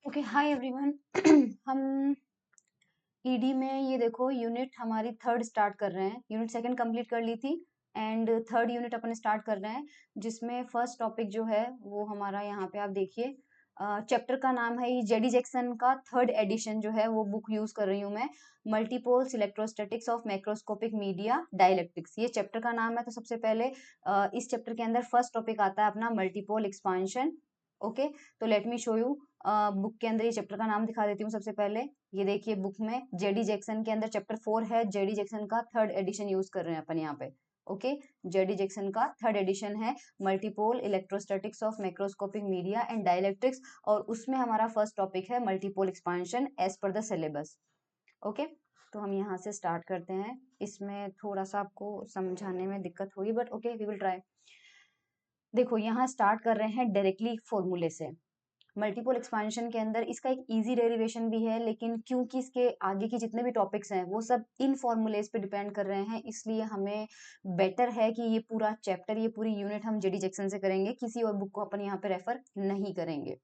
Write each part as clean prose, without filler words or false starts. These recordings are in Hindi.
Okay, hi everyone. हम ईडी में ये देखो यूनिट हमारी थर्ड स्टार्ट कर रहे हैं। यूनिट सेकंड कंप्लीट कर ली थी and third unit upon start कर रहे हैं, जिसमें फर्स्ट टॉपिक जो है वो हमारा यहाँ पे आप देखिए। चैप्टर का नाम है, ये जेडी जैक्सन का थर्ड एडिशन जो है वो बुक यूज कर रही हूँ मैं। Multipoles electrostatics of macroscopic media dielectrics, ये चैप्टर का नाम है। तो सबसे पहले इस चैप्टर के अंदर फर्स्ट टॉपिक आता है अपना मल्टीपोल एक्सपांशन। ओके, तो let me show you. Book के अंदर ये चैप्टर का नाम दिखा देती हूँ सबसे पहले। ये देखिए बुक में जेडी जैक्सन के अंदर चैप्टर 4 है। जेडी जैक्सन का थर्ड एडिशन यूज कर रहे हैं अपन यहाँ पे। ओके, जेडी जैक्सन का थर्ड एडिशन है multipole electrostatics of macroscopic media and dielectrics, और उसमें हमारा फर्स्ट टॉपिक है multipole expansion as per the syllabus. Okay, तो हम यहाँ से स्टार्ट करते हैं। इसमें थोड़ा सा आपको समझाने में दिक्कत होगी, but okay we will try. देखो यहाँ स्टार्ट कर रहे हैं डायरेक्टली फॉर्मूले से। मल्टीपल एक्सपांशन के अंदर इसका एक इजी डेरिवेशन भी है, लेकिन क्योंकि इसके आगे के जितने भी टॉपिक्स हैं वो सब इन फॉर्मूलेज पे डिपेंड कर रहे हैं, इसलिए हमें बेटर है कि ये पूरा चैप्टर, ये पूरी यूनिट हम जेडी जैक्सन से करेंगे, किसी और बुक को अपन यहाँ पे रेफर नहीं करेंगे।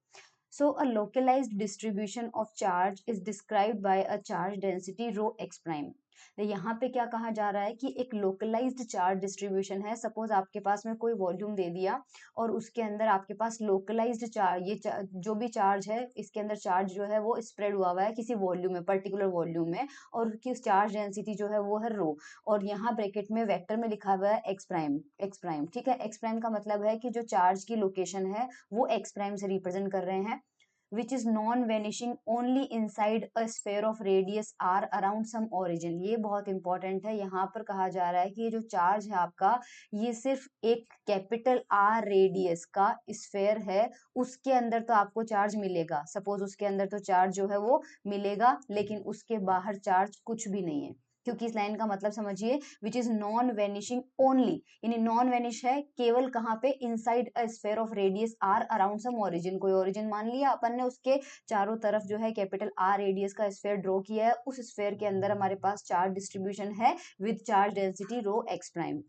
So a localized distribution of charge is described by a charge density rho x prime। तो यहाँ पे क्या कहा जा रहा है कि एक लोकलाइज्ड चार्ज डिस्ट्रीब्यूशन है। सपोज आपके पास में कोई वॉल्यूम दे दिया और उसके अंदर आपके पास लोकलाइज्ड चार्ज, जो भी चार्ज है इसके अंदर चार्ज जो है वो स्प्रेड हुआ है किसी वॉल्यूम में, पर्टिकुलर वॉल्यूम में, और उसकी चार्ज डेंसिटी जो है वो है रो। और यहाँ ब्रैकेट में वेक्टर में लिखा हुआ है एक्स प्राइम। एक्स प्राइम ठीक है, एक्स प्राइम का मतलब है कि जो चार्ज की लोकेशन है वो एक्स प्राइम से रिप्रेजेंट कर रहे हैं, which is non-vanishing only inside a sphere of radius r around some origin। ये बहुत इंपॉर्टेंट है। यहाँ पर कहा जा रहा है कि ये जो चार्ज है आपका, ये सिर्फ एक कैपिटल आर रेडियस का स्फेयर है, उसके अंदर तो आपको चार्ज मिलेगा। सपोज उसके अंदर तो चार्ज जो है वो मिलेगा, लेकिन उसके बाहर चार्ज कुछ भी नहीं है। क्योंकि इस लाइन का मतलब समझिए, which is non vanishing only, यानी नॉन वेनिश है केवल कहाँ पे, inside a sphere of radius R around some origin. कोई ओरिजिन मान लिया अपन ने, उसके चारों तरफ जो है कैपिटल आर रेडियस का स्फेयर ड्रॉ किया है, उस स्फेयर के अंदर हमारे पास चार्ज डिस्ट्रीब्यूशन है with charge density rho x prime.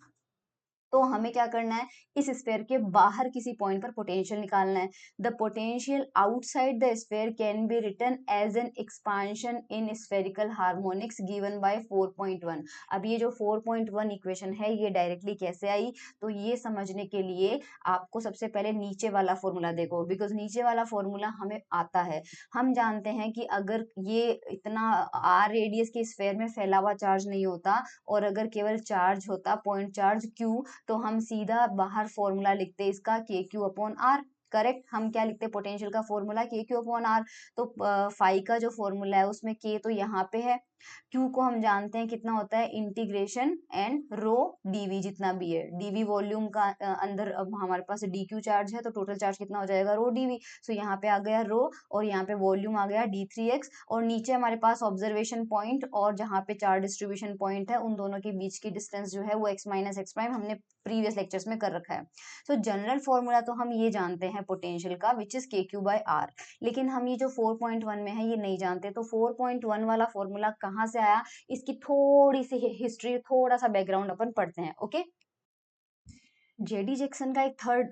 तो हमें क्या करना है, इस स्फेयर के बाहर किसी पॉइंट पर पोटेंशियल निकालना है। The potential outside the sphere can be written as an expansion in spherical harmonics given by 4.1। अब ये जो 4.1 इक्वेशन है ये डायरेक्टली कैसे आई, तो ये समझने के लिए आपको सबसे पहले नीचे वाला फॉर्मूला देखो, बिकॉज नीचे वाला फॉर्मूला हमें आता है। हम जानते हैं कि अगर ये इतना आर रेडियस के स्फेयर में फैला हुआ चार्ज नहीं होता, और अगर केवल चार्ज होता पॉइंट चार्ज क्यू, तो हम सीधा बाहर फॉर्मूला लिखते इसका के क्यू अपॉन आर। करेक्ट, हम क्या लिखते पोटेंशियल का फॉर्मूला के क्यू अपॉन आर। तो फाई का जो फॉर्मूला है उसमें के तो यहाँ पे है, क्यू को हम जानते हैं कितना होता है, इंटीग्रेशन एंड रो डीवी, जितना भी है डीवी वॉल्यूम का अंदर। अब हमारे पास डी क्यू चार्ज है तो टोटल चार्ज कितना हो जाएगा, रो डीवी। सो यहाँ पे आ गया रो, और यहाँ पे वॉल्यूम आ गया d3x, और नीचे हमारे पास ऑब्जर्वेशन पॉइंट और जहाँ पे चार्ज डिस्ट्रीब्यूशन पॉइंट है उन दोनों के बीच की डिस्टेंस जो है वो x माइनस एक्स प्राइम हमने प्रीवियस लेक्चर्स में कर रखा है। सो जनरल फॉर्मूला तो हम ये जानते हैं पोटेंशियल का, विच इज के क्यू बाय आर, लेकिन हम ये जो 4.1 में है ये नहीं जानते। तो 4.1 वाला फॉर्मूला कहाँ से आया, इसकी थोड़ी सी हिस्ट्री, थोड़ा सा बैकग्राउंड अपन पढ़ते हैं। ओके, जेडी जैक्सन का एक थर्ड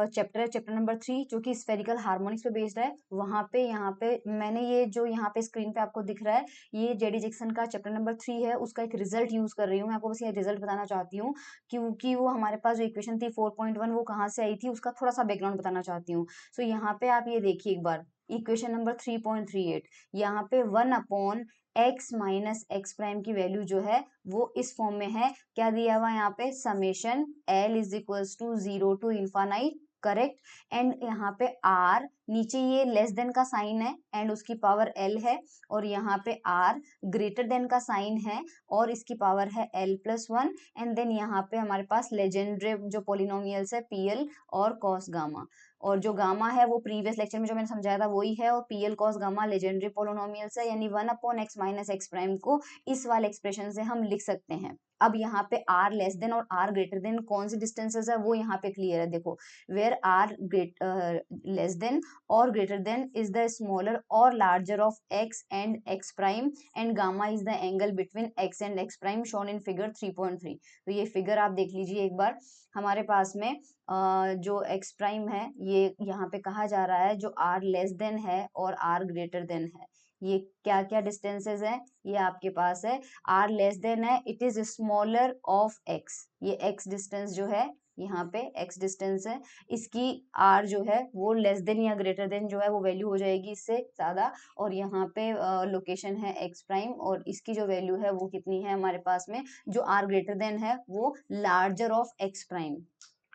चैप्टर है, चैप्टर नंबर 3, जो कि स्फेरिकल हार्मोनिक्स पे बेस्ड है। वहां पे यहाँ पे मैंने ये जो यहाँ पे स्क्रीन पे आपको दिख रहा है, ये जेडी जैक्सन का चैप्टर नंबर 3 है, उसका एक रिजल्ट यूज कर रही हूँ मैं। आपको बस ये रिजल्ट बताना चाहती हूँ, क्योंकि वो हमारे पास जो इक्वेशन थी 4.1 वो कहाँ से आई थी, उसका थोड़ा सा बैकग्राउंड बताना चाहती हूँ। सो यहाँ पे आप ये देखिए एक बार, इक्वेशन नंबर 3.38, यहाँ पे 1 upon x minus x prime की वैल्यू जो है वो इस फॉर्म में है। क्या दिया हुआ यहाँ पे, summation l is equals to 0 to infinite. Correct, and यहाँ पे आर, नीचे ये लेस देन का साइन है एंड उसकी पावर एल है, और यहाँ पे आर ग्रेटर देन का साइन है और इसकी पावर है l plus one. And then यहाँ पे हमारे पास लेजेंड्रे जो पोलिनोमियल्स है पीएल और कॉस गामा, और जो गामा है वो प्रीवियस लेक्चर में जो मैंने समझाया था वही है, और PL cos gamma legendary polynomials है, यानी 1/x माइनस एक्स प्राइम को इस वाले एक्सप्रेशन से हम लिख सकते हैं। अब यहाँ पे आर लेस देन और आर ग्रेटर देन कौन सी डिस्टेंसेस है वो यहाँ पे क्लियर है। देखो, वेयर आर लेस देन और greater than is the smaller और larger of x and x prime, and gamma is the angle between x and x prime shown in figure 3.3। तो ये फिगर आप देख लीजिए एक बार, हमारे पास में जो एक्स प्राइम है ये यहाँ पे कहा जा रहा है जो आर लेस देन है और आर ग्रेटर देन है। ये क्या क्या डिस्टेंसेस है, ये आपके पास है। आर लेस देन है, it is smaller of x, ये एक्स डिस्टेंस जो है यहाँ पे एक्स डिस्टेंस है, इसकी आर जो है वो लेस देन या ग्रेटर देन जो है वो वैल्यू हो जाएगी इससे ज्यादा। और यहाँ पे लोकेशन है एक्स प्राइम और इसकी जो वैल्यू है वो कितनी है हमारे पास में, जो आर ग्रेटर देन है वो larger of ex prime.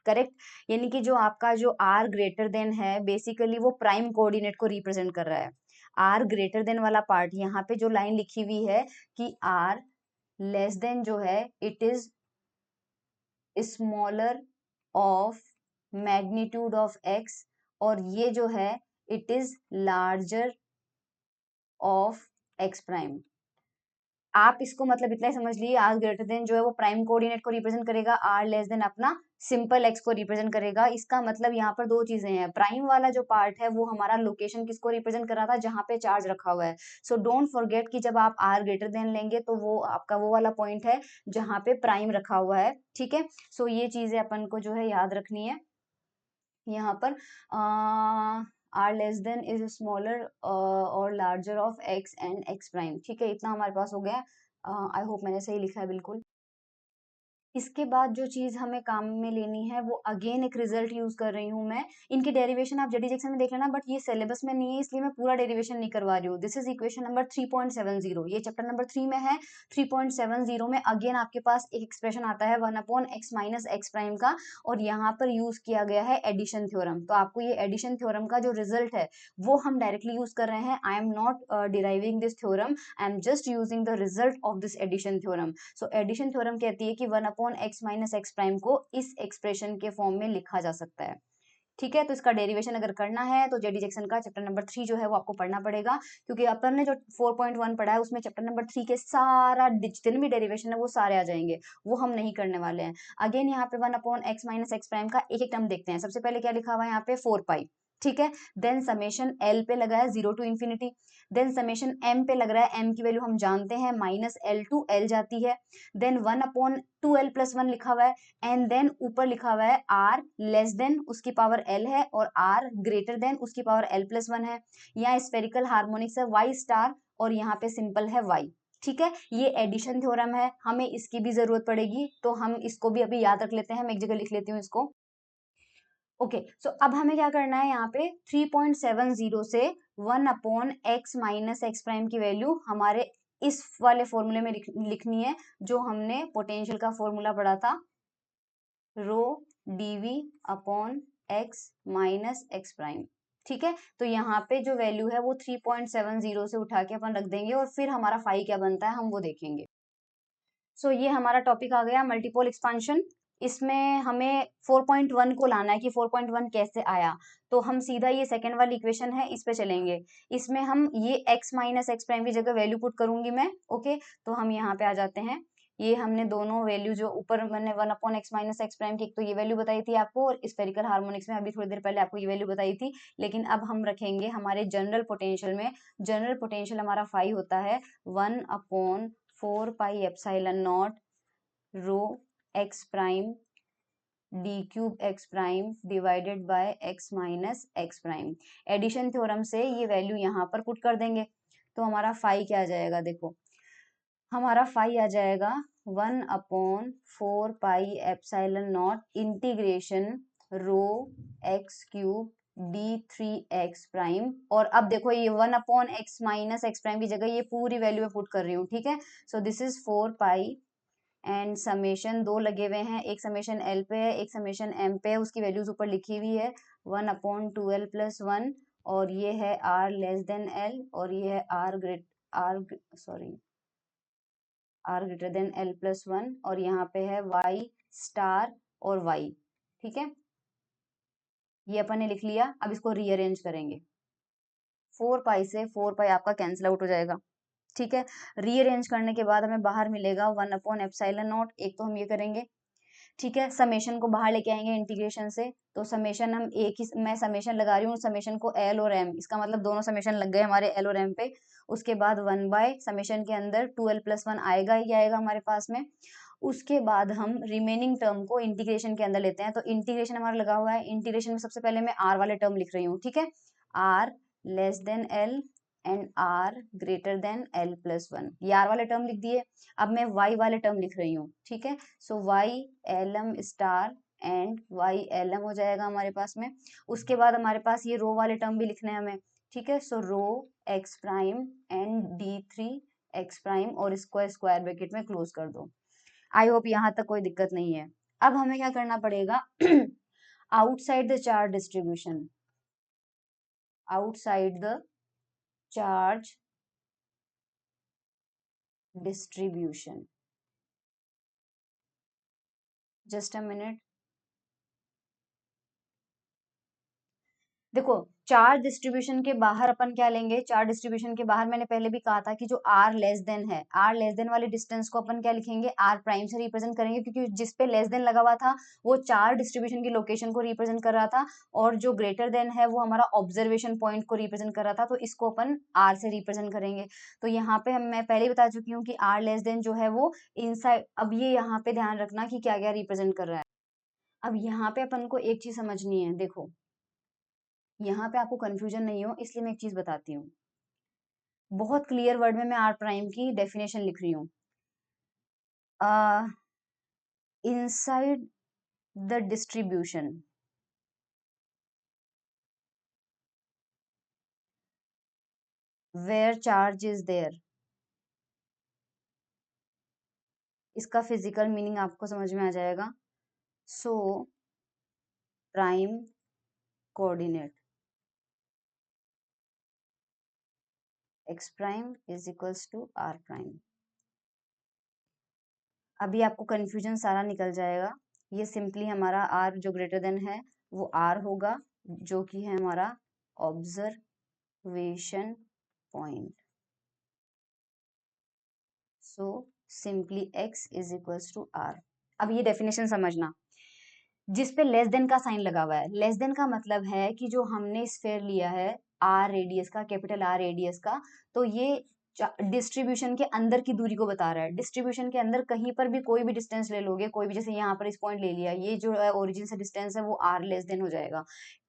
Correct, यानी कि जो आपका जो आर ग्रेटर देन है बेसिकली वो प्राइम कोऑर्डिनेट को रिप्रेजेंट कर रहा है। आर ग्रेटर देन वाला पार्ट यहाँ पे जो लाइन लिखी हुई है कि आर लेस देन जो है it is smaller of magnitude of x, और ये जो है it is larger of ex prime. आप इसको मतलब इतना ही समझ लीजिए, आर ग्रेटर देन जो है वो प्राइम कोऑर्डिनेट को रिप्रेजेंट करेगा, आर लेस देन अपना सिंपल एक्स को रिप्रेजेंट करेगा। इसका मतलब यहाँ पर दो चीजें हैं, प्राइम वाला जो पार्ट है वो हमारा लोकेशन किसको रिप्रेजेंट कर रहा था, जहां पे चार्ज रखा हुआ है। सो डोंट फॉरगेट कि जब आप आर ग्रेटर देन लेंगे तो वो आपका वो वाला पॉइंट है जहां पे प्राइम रखा हुआ है। ठीक है, सो ये चीजें अपन को जो है याद रखनी है यहाँ पर। R less than is smaller और larger of x and x prime. ठीक है, इतना हमारे पास हो गया। आई होप मैंने सही लिखा है बिल्कुल। इसके बाद जो चीज हमें काम में लेनी है वो अगेन एक रिजल्ट यूज कर रही हूँ मैं। इनके डेरिवेशन आप जेडी सेक्शन में देख लेना, बट ये सिलेबस में नहीं है इसलिए मैं पूरा डेरिवेशन नहीं करवा रही हूँ। दिस इज इक्वेशन नंबर 3.70, ये चैप्टर नंबर 3 में है। 3.70 में अगेन आपके पास एक एक्सप्रेशन आता है 1/x माइनस एक्स प्राइम का, और यहाँ पर यूज किया गया है एडिशन थ्योरम। तो आपको ये एडिशन थ्योरम का जो रिजल्ट है वो हम डायरेक्टली यूज कर रहे हैं। I am not deriving this theorem, I am just using the result of this addition theorem. So addition theorem कहती है कि 1/x माइनस एक्स प्राइम को इस एक्सप्रेशन के फॉर्म में लिखा जा सकता है। ठीक है, तो इसका डेरिवेशन अगर करना है तो जेडी जैक्सन का चैप्टर नंबर 3 जो है वो आपको पढ़ना पड़ेगा, क्योंकि अपन ने जो 4.1 पढ़ा है उसमें चैप्टर नंबर 3 के सारा जितने भी डेरिवेशन है वो सारे आ जाएंगे, वो हम नहीं करने वाले हैं। अगेन यहाँ पे 1/x माइनस एक्स प्राइम का एक एक टर्म देखते हैं। सबसे पहले क्या लिखा हुआ है यहाँ पे 4 पाई। ठीक है, देन समेशन एल पे लगा है 0 to infinity, then summation m पे लग रहा है, एम की वैल्यू हम जानते हैं -L टू L जाती है, देन 1/2L+1 लिखा हुआ है, एंड देन ऊपर लिखा हुआ है आर लेस देन उसकी पावर एल है और आर ग्रेटर देन उसकी पावर L+1 है। यहाँ स्फेरिकल हार्मोनिक्स है वाई स्टार और यहाँ पे सिंपल है वाई। ठीक है, ये एडिशन थ्योरम है, हमें इसकी भी जरूरत पड़ेगी तो हम इसको भी अभी याद रख लेते हैं। मैं एक जगह लिख लेती हूँ इसको। ओके, सो अब हमें क्या करना है, यहाँ पे 3.70 से 1/x माइनस एक्स प्राइम की वैल्यू हमारे इस वाले फॉर्मूले में लिखनी है जो हमने पोटेंशियल का फॉर्मूला पढ़ा था, रो dv upon x minus x prime. ठीक है, तो यहाँ पे जो वैल्यू है वो 3.70 से उठा के अपन रख देंगे और फिर हमारा फाई क्या बनता है हम वो देखेंगे। सो ये हमारा टॉपिक आ गया मल्टीपोल एक्सपांशन। इसमें हमें 4.1 को लाना है कि 4.1 कैसे आया, तो हम सीधा ये सेकंड वाली इक्वेशन है इस पे चलेंगे। इसमें हम ये x माइनस एक्स प्राइम की जगह वैल्यू पुट करूंगी मैं। ओके, तो हम यहाँ पे आ जाते हैं। ये हमने दोनों वैल्यू जो ऊपर मैंने 1/x माइनस एक्स प्राइम की एक तो ये वैल्यू बताई थी आपको, और स्फेरिकल हार्मोनिक्स में अभी थोड़ी देर पहले आपको ये वैल्यू बताई थी। लेकिन अब हम रखेंगे हमारे जनरल पोटेंशियल में। जनरल पोटेंशियल हमारा फाई होता है 1/4 pi epsilon naught rho x prime d cube x prime divided by x minus x prime. Addition theorem से ये वैल्यू यहाँ पर पुट कर देंगे तो हमारा फाई क्या आ जाएगा, देखो हमारा फाई आ जाएगा 1/4 pi epsilon not integration row x cube d3x prime. और अब देखो ये 1/x माइनस एक्स प्राइम की जगह ये पूरी वैल्यू में पुट कर रही हूँ। ठीक है, so this is 4 pi and summation दो लगे हुए हैं, एक समेशन एल पे है एक समेशन एम पे है, उसकी वैल्यूज ऊपर लिखी हुई है 1/2L+1, और ये है आर लेस देन एल और ये है आर ग्रेटर देन L+1, और यहाँ पे है वाई स्टार और वाई। ठीक है, ये अपन ने लिख लिया। अब इसको रीअरेंज करेंगे, 4 पाई से 4 पाई आपका कैंसिल आउट हो जाएगा। ठीक है, रीअरेंज करने के बाद हमें बाहर मिलेगा 1/ε0। एक तो हम ये करेंगे, ठीक है, समेशन को बाहर लेके आएंगे इंटीग्रेशन से, तो समेशन हम एक ही, मैं समेशन लगा रही हूँ समेशन को एल और एम, इसका मतलब दोनों समेशन लग गए हमारे एल और एम पे। उसके बाद 1 बाय समेशन के अंदर 2L+1 आएगा ही आएगा हमारे पास में। उसके बाद हम रिमेनिंग टर्म को इंटीग्रेशन के अंदर लेते हैं। तो इंटीग्रेशन हमारा लगा हुआ है, इंटीग्रेशन में सबसे पहले मैं आर वाले टर्म लिख रही हूँ, ठीक है। R less than l and R greater than l plus one, ये आर वाले टर्म लिख दिए। अब मैं वाई वाले टर्म लिख रही हूँ, ठीक है। So y l m star and y l m हो जाएगा हमारे पास में। उसके बाद हमारे पास ये रो वाले टर्म भी लिखने हैं हमें, ठीक है। So rho x prime and d three x prime और इसको स्क्वायर ब्रैकेट में क्लोज कर दो। आई होप यहाँ तक कोई दिक्कत नहीं है। अब हमें क्या करना पड़ेगा, outside the charge distribution, outside the charge distribution, just a minute. देखो चार्ज डिस्ट्रीब्यूशन के बाहर अपन क्या लेंगे, चार्ज डिस्ट्रीब्यूशन के बाहर मैंने पहले भी कहा था कि जो आर लेस देन है, आर लेस देन वाले डिस्टेंस को अपन क्या लिखेंगे, आर प्राइम से रिप्रेजेंट करेंगे, क्योंकि जिस पे लेस देन लगा हुआ था वो चार्ज डिस्ट्रीब्यूशन की लोकेशन को रिप्रेजेंट कर रहा था, और जो ग्रेटर देन है वो हमारा ऑब्जर्वेशन पॉइंट को रिप्रेजेंट कर रहा था, तो इसको अपन आर से रिप्रेजेंट करेंगे। तो यहाँ पे हम मैं पहले ही बता चुकी हूँ कि आर लेस देन जो है वो इनसाइड, अब ये यहाँ पे ध्यान रखना कि क्या क्या रिप्रेजेंट कर रहा है। अब यहाँ पे अपन को एक चीज समझनी है, देखो यहाँ पे आपको कंफ्यूजन नहीं हो इसलिए मैं एक चीज बताती हूँ। बहुत क्लियर वर्ड में मैं आर प्राइम की डेफिनेशन लिख रही हूँ। Inside the distribution where charge is there, इसका फिजिकल मीनिंग आपको समझ में आ जाएगा। So prime coordinate x prime is equals to R prime. अभी आपको कंफ्यूजन सारा निकल जाएगा। ये सिंपली हमारा आर जो ग्रेटर देन है वो आर होगा, जो कि है हमारा observation point. So simply x is equals to R. अब ये डेफिनेशन समझना, जिस पे लेस देन का साइन लगा हुआ है, लेस देन का मतलब है कि जो हमने स्फेयर लिया है आर रेडियस का, कैपिटल आर रेडियस का, तो ये डिस्ट्रीब्यूशन के अंदर की दूरी को बता रहा है। डिस्ट्रीब्यूशन के अंदर कहीं पर भी कोई भी डिस्टेंस ले लोगे, कोई भी, जैसे यहाँ पर इस पॉइंट ले लिया, ये जो है ओरिजिन से डिस्टेंस है वो आर लेस देन हो जाएगा।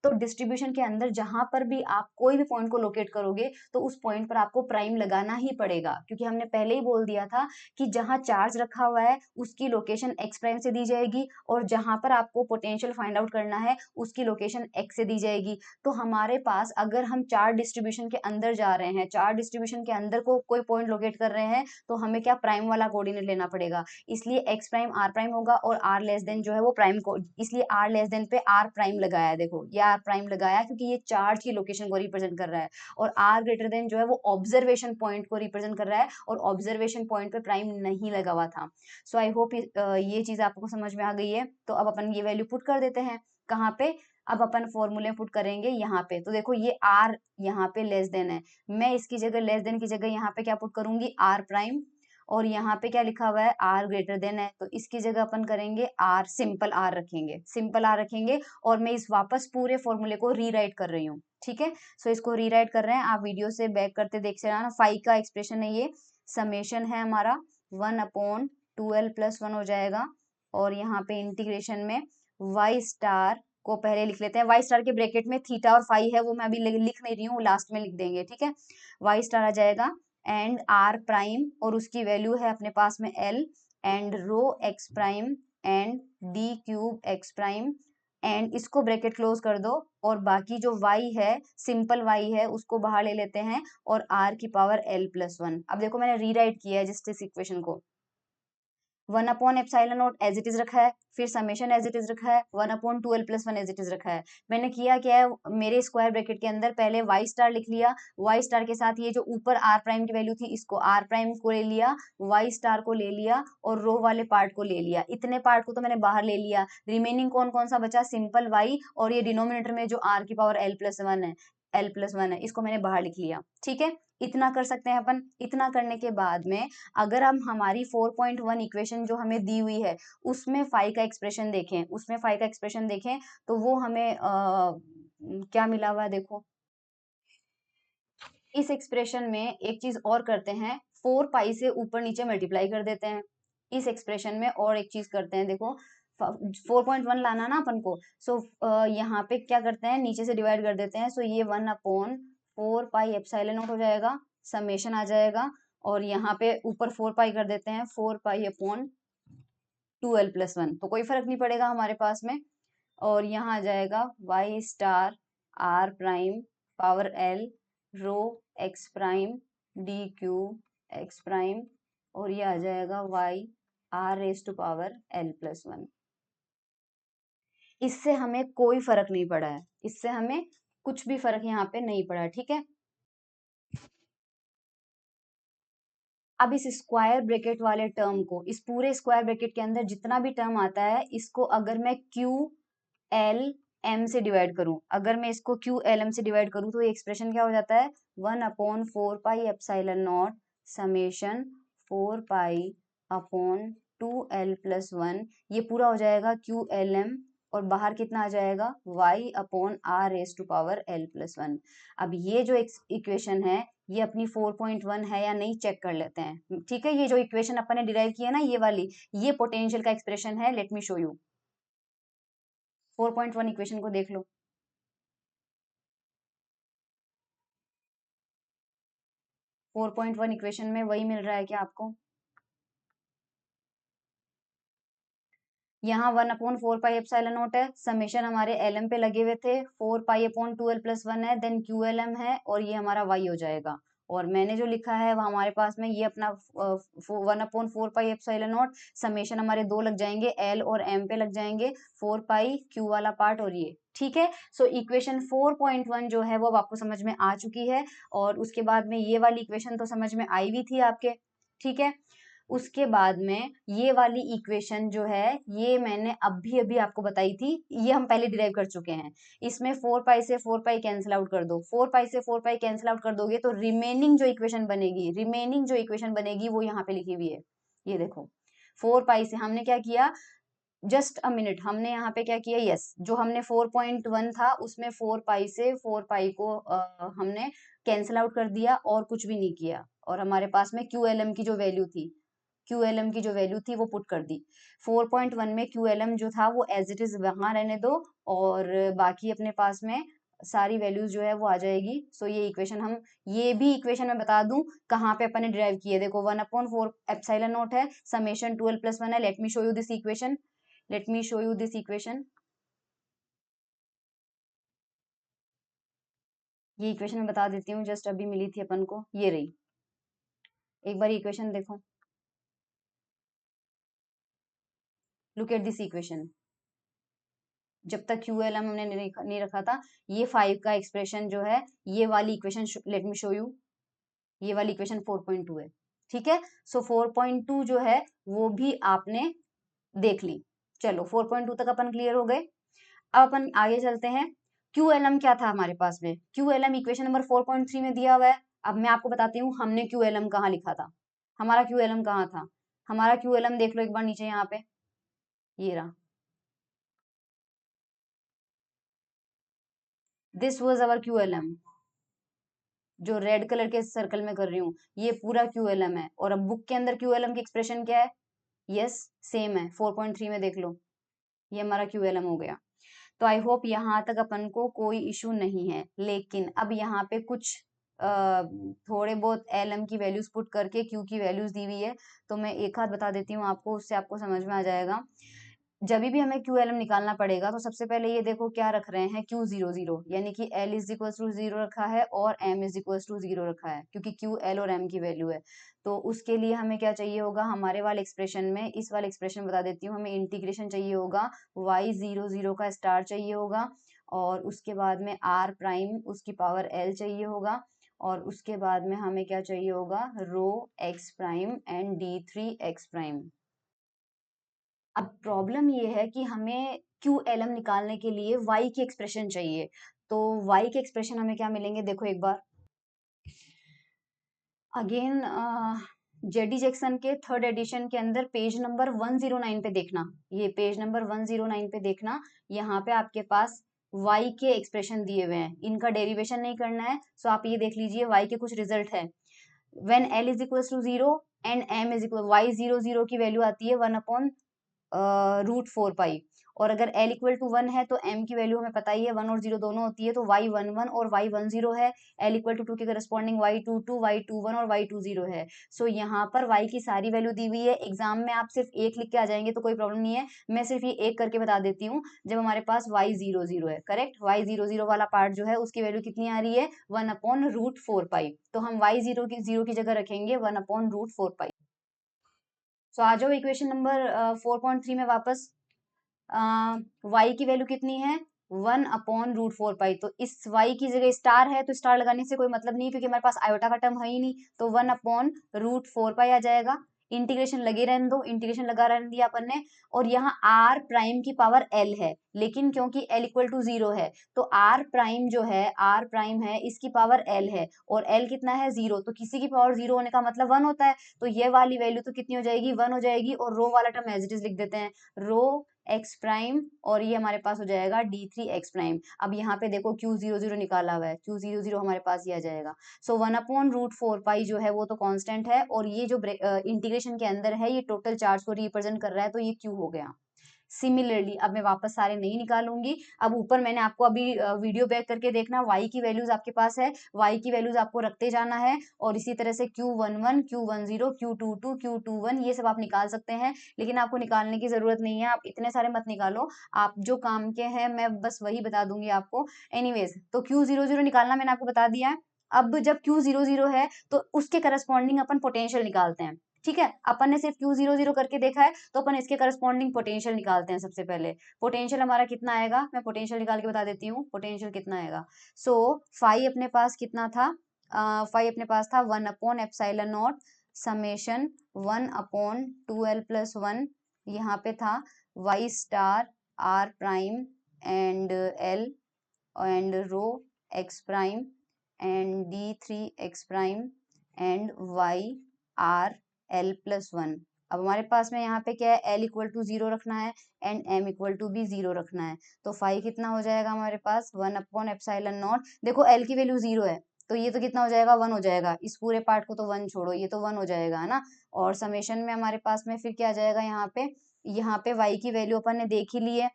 तो डिस्ट्रीब्यूशन के अंदर जहां पर भी आप कोई भी पॉइंट को लोकेट करोगे तो उस पॉइंट पर आपको प्राइम लगाना ही पड़ेगा, क्योंकि हमने पहले ही बोल दिया था कि जहां चार्ज रखा हुआ है उसकी लोकेशन एक्स प्राइम से दी जाएगी, और जहां पर आपको पोटेंशियल फाइंड आउट करना है उसकी लोकेशन एक्स से दी जाएगी। तो हमारे पास अगर हम चार्ज डिस्ट्रीब्यूशन के अंदर जा रहे हैं, चार्ज डिस्ट्रीब्यूशन के अंदर को कोई पॉइंट लोकेट कर रहे हैं, तो हमें क्या प्राइम वाला कोऑर्डिनेट लेना पड़ेगा। इसलिए एक्स प्राइम आर प्राइम होगा, और आर लेस देन जो है वो प्राइम को, इसलिए आर लेस देन पे आर प्राइम लगाया है। देखो ये आर प्राइम लगाया क्योंकि ये चार्ज की लोकेशन को रिप्रेजेंट कर रहा है, और आर ग्रेटर देन जो है वो ऑब्जर्वेशन पॉइंट को रिप्रेजेंट कर रहा है, और ऑब्जर्वेशन पॉइंट पे प्राइम नहीं लगा हुआ था। सो आई होप ये चीज आपको समझ में आ गई है। तो अब अपन ये वैल्यू पुट कर देते हैं कहाँ पे, अब अपन फॉर्मूले पुट करेंगे यहाँ पे। तो देखो ये आर यहाँ पे लेस देन है, मैं इसकी जगह लेस देन की जगह यहाँ पे क्या पुट करूंगी, आर प्राइम, और यहाँ पे क्या लिखा हुआ है आर ग्रेटर देन है, तो इसकी जगह अपन करेंगे आर, सिंपल आर रखेंगे, सिंपल आर रखेंगे। और मैं इस वापस पूरे फॉर्मूले को रीराइट कर रही हूँ, ठीक है। सो इसको रीराइट कर रहे हैं, आप वीडियो से बैक करते देख से ना, फाइव का एक्सप्रेशन है ये, समेशन है हमारा 1/12 + 1 हो जाएगा, और यहाँ पे इंटीग्रेशन में वाई स्टार को पहले लिख लेते हैं, वाई स्टार के ब्रैकेट में थीटा और फाई है वो मैं अभी लिख नहीं रही हूँ, लास्ट में लिख देंगे, ठीक है। वाई स्टार आ जाएगा एंड आर प्राइम, और उसकी वैल्यू है अपने पास में l, and rho x prime and d cube x prime, and इसको ब्रैकेट क्लोज कर दो, और बाकी जो y है, सिंपल y है, उसको बाहर ले लेते हैं, और r की पावर l+1। अब देखो मैंने रीराइट किया है जस्ट इस इक्वेशन को, 1/ε0 एज इट इज रखा है, फिर समेशन एज इट इज रखा है, 1/2l+1 एज इट इज रखा है। मैंने किया क्या है, मेरे स्क्वायर ब्रैकेट के अंदर पहले वाई स्टार लिख लिया, वाई स्टार के साथ ये जो ऊपर आर प्राइम की वैल्यू थी इसको आर प्राइम को ले लिया, वाई स्टार को ले लिया, और रो वाले पार्ट को ले लिया। इतने पार्ट को तो मैंने बाहर ले लिया, रिमेनिंग कौन कौन सा बचा, सिंपल वाई, और ये डिनोमिनेटर में जो आर की पावर l+1 है, l+1 है, इसको मैंने बाहर लिख लिया, ठीक है। इतना कर सकते हैं अपन। इतना करने के बाद में अगर हम हमारी 4.1 इक्वेशन जो हमें दी हुई है उसमें फाई का एक्सप्रेशन देखें, उसमें फाई का एक्सप्रेशन देखें, तो वो हमें क्या मिला हुआ है, देखो इस एक्सप्रेशन में एक चीज और करते हैं, 4 पाई से ऊपर नीचे मल्टीप्लाई कर देते हैं, इस एक्सप्रेशन में और एक चीज करते हैं, देखो 4.1 लाना ना अपन को, सो यहाँ पे क्या करते हैं, नीचे से डिवाइड कर देते हैं, सो ये 1/4 पाई एप्सिलॉन नॉट हो जाएगा, समेशन आ जाएगा, और यहाँ पे ऊपर 4 पाई कर देते हैं, 4 पाई/2l+1, तो कोई फर्क नहीं पड़ेगा हमारे पास में, और यहाँ आ जाएगा y star r prime power l रो x prime d cube x prime, और ये आ जाएगा y r⁻l+1। इससे हमें कोई फर्क नहीं पड़ा है, इससे हमें कुछ भी फर्क यहाँ पे नहीं पड़ा, ठीक है। अब इस स्क्वायर ब्रैकेट वाले टर्म को, इस पूरे स्क्वायर ब्रैकेट के अंदर जितना भी टर्म आता है, इसको अगर मैं क्यू एल एम से डिवाइड करूं, अगर मैं इसको क्यू एल एम से डिवाइड करूं, तो ये एक्सप्रेशन क्या हो जाता है, 1/4 पाई एप्सिलॉन नॉट समेशन 4 पाई/2l+1, ये पूरा हो जाएगा क्यू एल एम, और बाहर कितना आ जाएगा, y/r⁻l+1। अब ये जो इक्वेशन है, ये अपनी 4.1 है या नहीं चेक कर लेते हैं, ठीक है। ये जो इक्वेशन अपन ने डिराइव की है ना, ये वाली, ये पोटेंशियल का एक्सप्रेशन है, let me show you. 4.1 equation को देख लो, 4.1 इक्वेशन में वही मिल रहा है क्या आपको, यहाँ 1/4 पाई एप्सिलॉन नॉट है, समेशन हमारे एल एम पे लगे हुए थे, 4 पाई/2l+1 है, देन क्यू एल एम है, और ये हमारा y हो जाएगा, और मैंने जो लिखा है वो हमारे पास में ये अपना 1/4 पाई एप्सिलॉन नॉट समेशन हमारे दो लग जाएंगे, l और m पे लग जाएंगे, 4 पाई q वाला पार्ट और ये, ठीक है। सो इक्वेशन 4.1 जो है वो अब आपको समझ में आ चुकी है, और उसके बाद में ये वाली इक्वेशन तो समझ में आई भी थी आपके, ठीक है। उसके बाद में ये वाली इक्वेशन जो है, ये मैंने अभी अभी आपको बताई थी, ये हम पहले डिराइव कर चुके हैं। इसमें 4 पाई से 4 पाई कैंसिल आउट कर दो, 4 पाई से 4 पाई कैंसिल आउट कर दोगे तो रिमेनिंग जो इक्वेशन बनेगी, रिमेनिंग जो इक्वेशन बनेगी वो यहाँ पे लिखी हुई है, ये देखो। 4 पाई से हमने क्या किया, जस्ट अ मिनट, हमने यहाँ पे क्या किया, यस, जो हमने 4.1 था उसमें 4 पाई से 4 पाई को हमने कैंसिल आउट कर दिया, और कुछ भी नहीं किया, और हमारे पास में QLM की जो वैल्यू थी, QLM की जो वैल्यू थी वो पुट कर दी। 4.1 में QLM जो था वो एज इट इज वहां रहने दो, और बाकी अपने पास में सारी वैल्यूज जो है वो आ जाएगी। सो ये इक्वेशन हम, ये भी इक्वेशन मैं बता दूं कहाँ पे अपन ने डिराइव की है, देखो 1/4 एप्सिलॉन नॉट है, समेशन 2l+1 है, let me show you this equation, let me show you this equation. ये इक्वेशन मैं बता देती हूँ, जस्ट अभी मिली थी अपन को, ये रही, एक बार इक्वेशन देखो, लुक एट दिस इक्वेशन। जब तक QLM हमने नहीं रखा था, ये 5 का एक्सप्रेशन जो है, ये वाली equation, let me show you, ये वाली इक्वेशन 4.2 है, ठीक है। सो 4.2 जो है वो भी आपने देख ली। चलो 4.2 तक अपन क्लियर हो गए। अब अपन आगे चलते हैं, QLM क्या था हमारे पास में, QLM इक्वेशन नंबर 4.3 में दिया हुआ है। अब मैं आपको बताती हूँ हमने QLM कहाँ लिखा था, हमारा QLM कहाँ था, हमारा QLM देख लो एक बार नीचे यहाँ पे, ये रहा, दिस वाज अवर QLM, जो रेड कलर के सर्कल में कर रही हूँ, ये पूरा QLM है। और अब बुक के अंदर QLM की एक्सप्रेशन क्या है, यस सेम है, 4.3 में देख लो, ये हमारा QLM हो गया। तो आई होप यहाँ तक अपन को कोई इशू नहीं है, लेकिन अब यहाँ पे कुछ थोड़े बहुत LM की वैल्यूज पुट करके Q की वैल्यूज दी हुई है, तो मैं एक हाथ बता देती हूँ आपको, उससे आपको समझ में आ जाएगा। जब भी हमें QLM निकालना पड़ेगा, तो सबसे पहले ये देखो क्या रख रहे हैं, Q00, यानी कि L इज इक्वल टू 0 रखा है, और M इज इक्वल टू 0 रखा है, क्योंकि Q L और M की वैल्यू है। तो उसके लिए हमें क्या चाहिए होगा, हमारे वाले एक्सप्रेशन में, इस वाले एक्सप्रेशन में बता देती हूँ, हमें इंटीग्रेशन चाहिए होगा, y00 का स्टार चाहिए होगा, और उसके बाद में r प्राइम उसकी पावर l चाहिए होगा, और उसके बाद में हमें क्या चाहिए होगा, रो x prime and d3 x prime. अब प्रॉब्लम ये है कि हमें QLM निकालने के लिए y की एक्सप्रेशन चाहिए, तो y के एक्सप्रेशन हमें क्या मिलेंगे, देखो एक बार अगेन, जेडी जैक्सन के थर्ड एडिशन के अंदर पेज नंबर 109 पे देखना, ये पेज नंबर 109 पे देखना, यहाँ पे आपके पास y के एक्सप्रेशन दिए हुए हैं, इनका डेरिवेशन नहीं करना है, सो आप ये देख लीजिए y के कुछ रिजल्ट है। When l is equal to 0 and m is equal Y 0 की वैल्यू आती है 1/√4 पाई। और अगर l इक्वल टू 1 है तो m की वैल्यू हमें पता ही है 1 और 0 दोनों होती है, तो y11 और y10 है। l इक्वल टू 2 के करस्पॉन्डिंग y22, y21 और y20 है। सो यहाँ पर y की सारी वैल्यू दी हुई है। एग्जाम में आप सिर्फ एक लिख के आ जाएंगे तो कोई प्रॉब्लम नहीं है, मैं सिर्फ ये एक करके बता देती हूँ। जब हमारे पास y00 है, करेक्ट, y00 वाला पार्ट जो है उसकी वैल्यू कितनी आ रही है 1/√4 पाई, तो हम y0 की जगह रखेंगे 1/√4 पाई। सो आ जाओ इक्वेशन नंबर 4.3 में वापस। y की वैल्यू कितनी है 1/√4 पाई, तो इस y की जगह स्टार है तो स्टार लगाने से कोई मतलब नहीं क्योंकि हमारे पास आयोटा का टर्म है ही नहीं, तो 1/√4 पाई आ जाएगा। इंटीग्रेशन लगे रहने दो, इंटीग्रेशन लगा रहने दिया अपन ने। और यहाँ r प्राइम की पावर l है, लेकिन क्योंकि l इक्वल टू 0 है तो r प्राइम जो है r प्राइम है इसकी पावर l है, और l कितना है 0, तो किसी की पावर 0 होने का मतलब 1 होता है, तो ये वाली वैल्यू तो कितनी हो जाएगी 1 हो जाएगी। और रो वाला टर्म एज इट इज लिख देते हैं, रो एक्स प्राइम, और ये हमारे पास हो जाएगा d3x प्राइम। अब यहाँ पे देखो q00 निकाला हुआ है, q00 हमारे पास ये आ जाएगा। सो 1/√4 पाई जो है वो तो कांस्टेंट है, और ये जो इंटीग्रेशन के अंदर है ये टोटल चार्ज को रिप्रेजेंट कर रहा है, तो ये q हो गया। सिमिलरली अब मैं वापस सारे नहीं निकालूंगी। अब ऊपर मैंने आपको अभी वीडियो बैक करके देखना, y की वैल्यूज आपके पास है, y की वैल्यूज आपको रखते जाना है, और इसी तरह से q11, q10, q22, q21 ये सब आप निकाल सकते हैं, लेकिन आपको निकालने की जरूरत नहीं है, आप इतने सारे मत निकालो, आप जो काम के हैं मैं बस वही बता दूंगी आपको। एनीवेज, तो q00 निकालना मैंने आपको बता दिया है। अब जब q00 है तो उसके करस्पॉन्डिंग अपन पोटेंशियल निकालते हैं, ठीक है। अपन ने सिर्फ q00 करके देखा है, तो अपन इसके करस्पॉन्डिंग पोटेंशियल निकालते हैं। सबसे पहले पोटेंशियल हमारा कितना आएगा, मैं पोटेंशियल निकाल के बता देती हूँ पोटेंशियल कितना आएगा। सो फाई अपने पास कितना था, फाई अपने पास था 1/ε0 समेशन 1/2l+1, यहाँ पे था y star r prime and l and rho x prime and d3x prime and y r l+1। अब हमारे पास में यहाँ पे क्या है, l इक्वल टू 0 रखना है एंड m इक्वल टू भी 0 रखना है, तो फाई कितना हो जाएगा हमारे पास 1/ε0। देखो l की वैल्यू 0 है तो ये तो कितना हो जाएगा 1 हो जाएगा, इस पूरे पार्ट को तो 1 छोड़ो, ये तो 1 हो जाएगा, है ना। और समेशन में हमारे पास में फिर क्या आ जाएगा, यहाँ पे y की वैल्यू अपन ने देख ही ली है।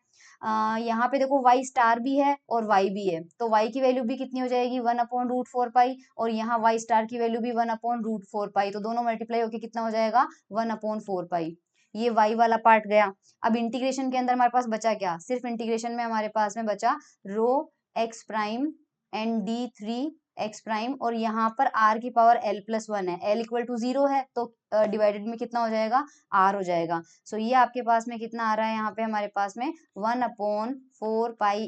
यहाँ पे देखो y स्टार भी है और y भी है, तो y की वैल्यू भी कितनी हो जाएगी 1/√4 पाई, और यहाँ y स्टार की वैल्यू भी 1/√4 पाई, तो दोनों मल्टीप्लाई होके कितना हो जाएगा 1/4 पाई। ये y वाला पार्ट गया। अब इंटीग्रेशन के अंदर हमारे पास बचा क्या, सिर्फ इंटीग्रेशन में हमारे पास में बचा रो x prime and d3x prime, और यहाँ पर r की पावर l+1 है, l इक्वल टू 0 है तो डिवाइडेड में कितना हो जाएगा r हो जाएगा। सो ये आपके पास में कितना आ रहा है, यहाँ पे हमारे पास में 1/4 पाई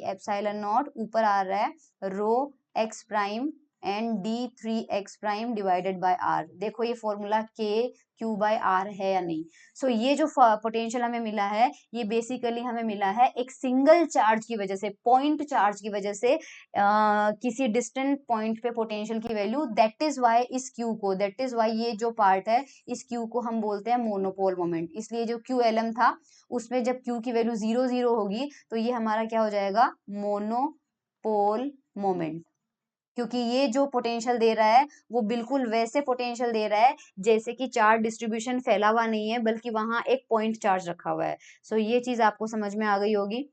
ऊपर आ रहा है रो x prime and d3x prime divided bye r। देखो ये फॉर्मूला k q/r है या नहीं। सो ये जो पोटेंशियल हमें मिला है ये बेसिकली हमें मिला है एक सिंगल चार्ज की वजह से, पॉइंट चार्ज की वजह से, किसी डिस्टेंट पॉइंट पे पोटेंशियल की वैल्यू, दैट इज वाई इस क्यू को, दैट इज वाई ये जो पार्ट है इस क्यू को हम बोलते हैं मोनोपोल मोमेंट। इसलिए जो क्यू एल एम था उसमें जब क्यू की वैल्यू 0 होगी तो ये हमारा क्या हो जाएगा मोनोपोल मोमेंट, क्योंकि ये जो पोटेंशियल दे रहा है वो बिल्कुल वैसे पोटेंशियल दे रहा है जैसे कि चार्ज डिस्ट्रीब्यूशन फैला हुआ नहीं है बल्कि वहां एक पॉइंट चार्ज रखा हुआ है। सो ये चीज आपको समझ में आ गई होगी।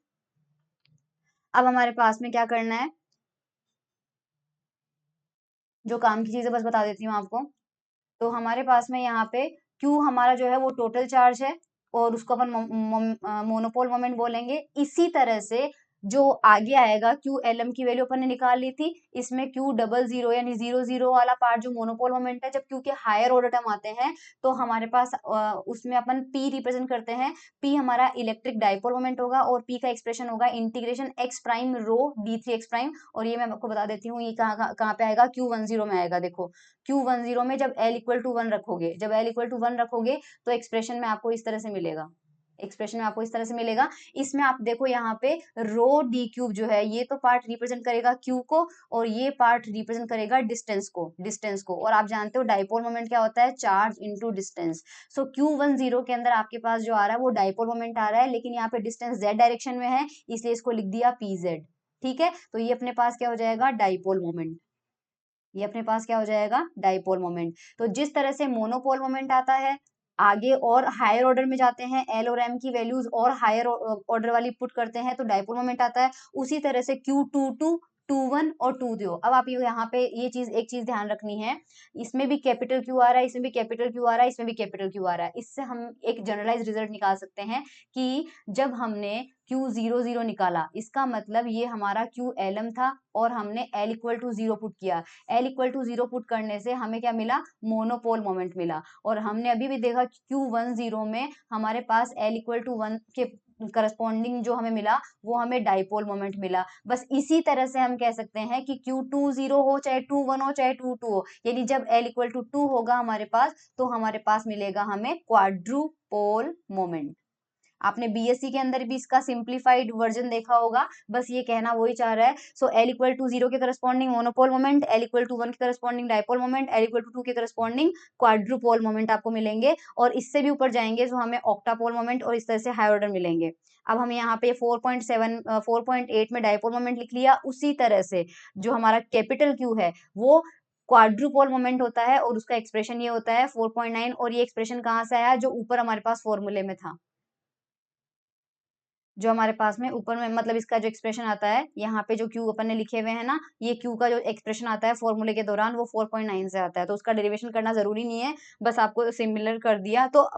अब हमारे पास में क्या करना है, जो काम की चीजें बस बता देती हूँ आपको। तो हमारे पास में यहाँ पे Q हमारा जो है वो टोटल चार्ज है और उसको अपन मोनोपोल मोमेंट बोलेंगे। इसी तरह से जो आगे आएगा Q LM की वैल्यू अपन ने निकाल ली थी, इसमें Q00 यानी 0 वाला पार्ट जो मोनोपोल मोमेंट है, जब Q के हायर ऑर्डर टर्म आते हैं तो हमारे पास उसमें अपन P रिप्रेजेंट करते हैं। P हमारा इलेक्ट्रिक डाइपोल मोमेंट होगा और P का एक्सप्रेशन होगा इंटीग्रेशन x प्राइम रो d3x प्राइम। और ये मैं आपको बता देती हूँ ये कहाँ पे आएगा, Q10 में आएगा। देखो Q10 में जब l इक्वल टू 1 रखोगे, जब l इक्वल टू 1 रखोगे तो एक्सप्रेशन में आपको इस तरह से मिलेगा, एक्सप्रेशन में आपको इस तरह से मिलेगा। इसमें आप देखो यहाँ पे रो डी क्यूब जो है ये तो पार्ट रिप्रेजेंट करेगा Q को और ये पार्ट रिप्रेजेंट करेगा डिस्टेंस को। और आप जानते हो डाइपोल मोमेंट क्या होता है, चार्ज इनटू डिस्टेंस। सो Q10 के अंदर आपके पास जो आ रहा है वो डाइपोल मोमेंट आ रहा है, लेकिन यहाँ पे डिस्टेंस z डायरेक्शन में है इसलिए इसको लिख दिया pz। ठीक है, तो ये अपने पास क्या हो जाएगा डाइपोल मोमेंट। ये अपने पास क्या हो जाएगा, डाइपोल मोमेंट। तो जिस तरह से मोनोपोल मोमेंट आता है, आगे और हायर ऑर्डर में जाते हैं, एल और एम की वैल्यूज और हायर ऑर्डर वाली पुट करते हैं तो डाइपोल मोमेंट आता है। उसी तरह से Q22, 21 और 20। अब आप यहाँ पे ये चीज, एक चीज ध्यान रखनी है, इसमें भी कैपिटल क्यू आ रहा है, इसमें भी कैपिटल क्यू आ रहा है, इसमें भी कैपिटल क्यू आ रहा है। इससे हम एक जनरलाइज रिजल्ट निकाल सकते हैं कि जब हमने Q00 निकाला, इसका मतलब ये हमारा QLM था और हमने L इक्वल टू 0 पुट किया। L इक्वल टू 0 पुट करने से हमें क्या मिला, मोनोपोल मोमेंट मिला। और हमने अभी भी देखा Q10 में हमारे पास L इक्वल टू 1 के करस्पॉन्डिंग जो हमें मिला वो हमें डाइपोल मोमेंट मिला। बस इसी तरह से हम कह सकते हैं कि Q20 हो चाहे 21 हो चाहे 22 हो, यानी जब L इक्वल टू 2 होगा हमारे पास, तो हमारे पास मिलेगा हमें क्वाड्रुपोल मोमेंट। आपने बीएससी के अंदर भी इसका सिंप्लीफाइड वर्जन देखा होगा, बस ये कहना वही चाह रहा है। सो L इक्वल टू 0 के corresponding monopole moment, L equal to 1 के corresponding dipole moment, L equal to 2 के करस्पॉन्डिंग क्वाड्रुपोल मोमेंट आपको मिलेंगे। और इससे भी ऊपर जाएंगे तो हमें ऑक्टापोल मोमेंट और इस तरह से हाई ऑर्डर मिलेंगे। अब हम यहाँ पे 4.8 में डाइपोल मोमेंट लिख लिया। उसी तरह से जो हमारा कैपिटल क्यू है वो क्वाड्रुपोल मोमेंट होता है और उसका एक्सप्रेशन ये होता है 4.9। और ये एक्सप्रेशन कहाँ से आया, जो ऊपर हमारे पास फॉर्मूले में था, जो हमारे पास में ऊपर में, मतलब इसका जो एक्सप्रेशन आता है यहाँ पे जो क्यू अपन ने लिखे हुए हैं ना, ये क्यू का जो एक्सप्रेशन आता है फॉर्मूले के दौरान वो 4.9 से आता है। तो उसका डेरिवेशन करना जरूरी नहीं है, बस आपको सिमिलर कर दिया तो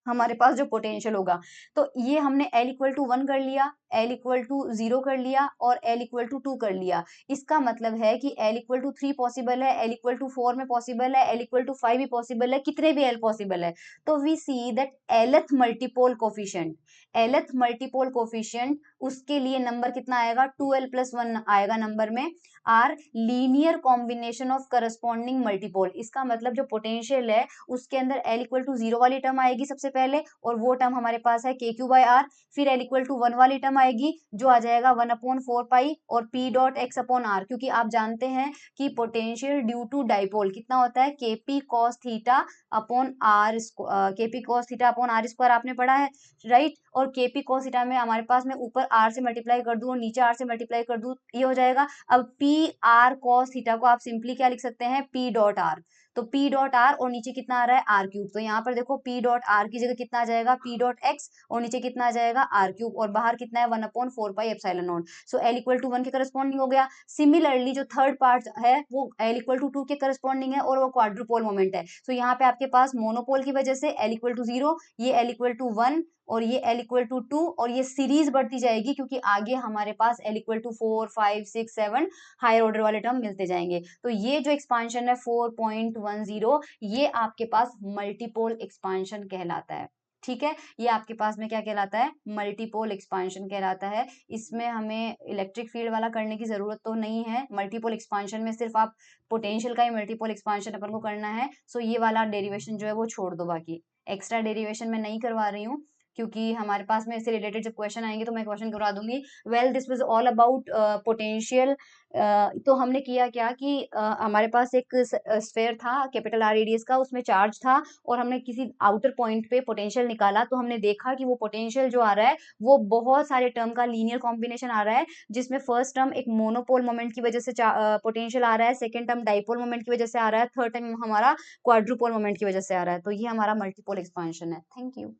हमारे पास जो पोटेंशियल होगा। तो ये हमने L इक्वल टू 1 कर लिया, L इक्वल टू 0 कर लिया और L इक्वल टू 2 कर लिया। इसका मतलब है कि L इक्वल टू 3 पॉसिबल है, L इक्वल टू 4 में पॉसिबल है, L इक्वल टू 5 भी पॉसिबल है, कितने भी L पॉसिबल है। तो we see that Lth multipole coefficient, Lth multipole coefficient, उसके लिए नंबर कितना आएगा, 2l+1 आएगा नंबर में, are linear combination of corresponding multipole. इसका मतलब जो पोटेंशियल है उसके अंदर L इक्वल टू 0 वाली टर्म आएगी सबसे पहले, और वो टर्म हमारे पास है KQ/R। फिर L इक्वल टू 1 वाली टर्म आएगी जो आ जाएगा 1/4 और P dot x upon R, क्योंकि आप जानते हैं कि पोटेंशियल ड्यू टू डाइपोल कितना होता है, KP cos theta upon R, KP cos theta upon R square आपने पढ़ा है, राइट। और KP cos थीटा में हमारे पास में ऊपर R से मल्टीप्लाई कर दूं और नीचे R से मल्टीप्लाई कर दूं, ये हो जाएगा। अब P R cos थीटा को आप सिंपली क्या लिख सकते हैं, P डॉट R। तो P डॉट R और नीचे कितना आ रहा है, R क्यूब। तो यहाँ पर देखो P डॉट R की जगह कितना आ जाएगा, P डॉट x, और नीचे कितना आ जाएगा, R क्यूब, और बाहर कितना है 1/4πε0। सो L इक्वल टू 1 के करस्पॉन्डिंग हो गया। सिमिलरली जो थर्ड पार्ट है वो L इक्वल टू 2 के करस्पॉन्डिंग है और वो क्वाड्रुपोल मोमेंट है। सो यहाँ पे आपके पास मोनोपोल की वजह से L इक्वल टू 0, ये L इक्वल टू 1 और ये L इक्वल टू 2, और ये सीरीज बढ़ती जाएगी क्योंकि आगे हमारे पास L equal to 4, 5, 6, 7 higher order वाले टर्म मिलते जाएंगे। तो ये जो एक्सपांशन है 4.10, ये आपके पास मल्टीपोल एक्सपांशन कहलाता है। ठीक है, ये आपके पास में क्या कहलाता है, मल्टीपोल एक्सपांशन कहलाता है। इसमें हमें इलेक्ट्रिक फील्ड वाला करने की जरूरत तो नहीं है। मल्टीपोल एक्सपांशन में सिर्फ आप पोटेंशियल का ही मल्टीपोल एक्सपांशन अपन को करना है। सो ये वाला डेरिवेशन जो है वो छोड़ दो, बाकी एक्स्ट्रा डेरिवेशन मैं नहीं करवा रही हूँ क्योंकि हमारे पास में इससे रिलेटेड जब क्वेश्चन आएंगे तो मैं क्वेश्चन करवा दूंगी। Well this was all about potential. तो हमने किया क्या कि हमारे पास एक स्फेयर था कैपिटल R रेडियस का, उसमें चार्ज था और हमने किसी आउटर पॉइंट पे पोटेंशियल निकाला। तो हमने देखा कि वो पोटेंशियल जो आ रहा है वो बहुत सारे टर्म का लीनियर कॉम्बिनेशन आ रहा है, जिसमें फर्स्ट टर्म एक मोनोपोल मोमेंट की वजह से पोटेंशियल आ रहा है, सेकेंड टर्म डाइपोल मोमेंट की वजह से आ रहा है, थर्ड टर्म हमारा क्वाड्रुपोल मोमेंट की वजह से आ रहा है। तो ये हमारा मल्टीपोल एक्सपांशन है। Thank you.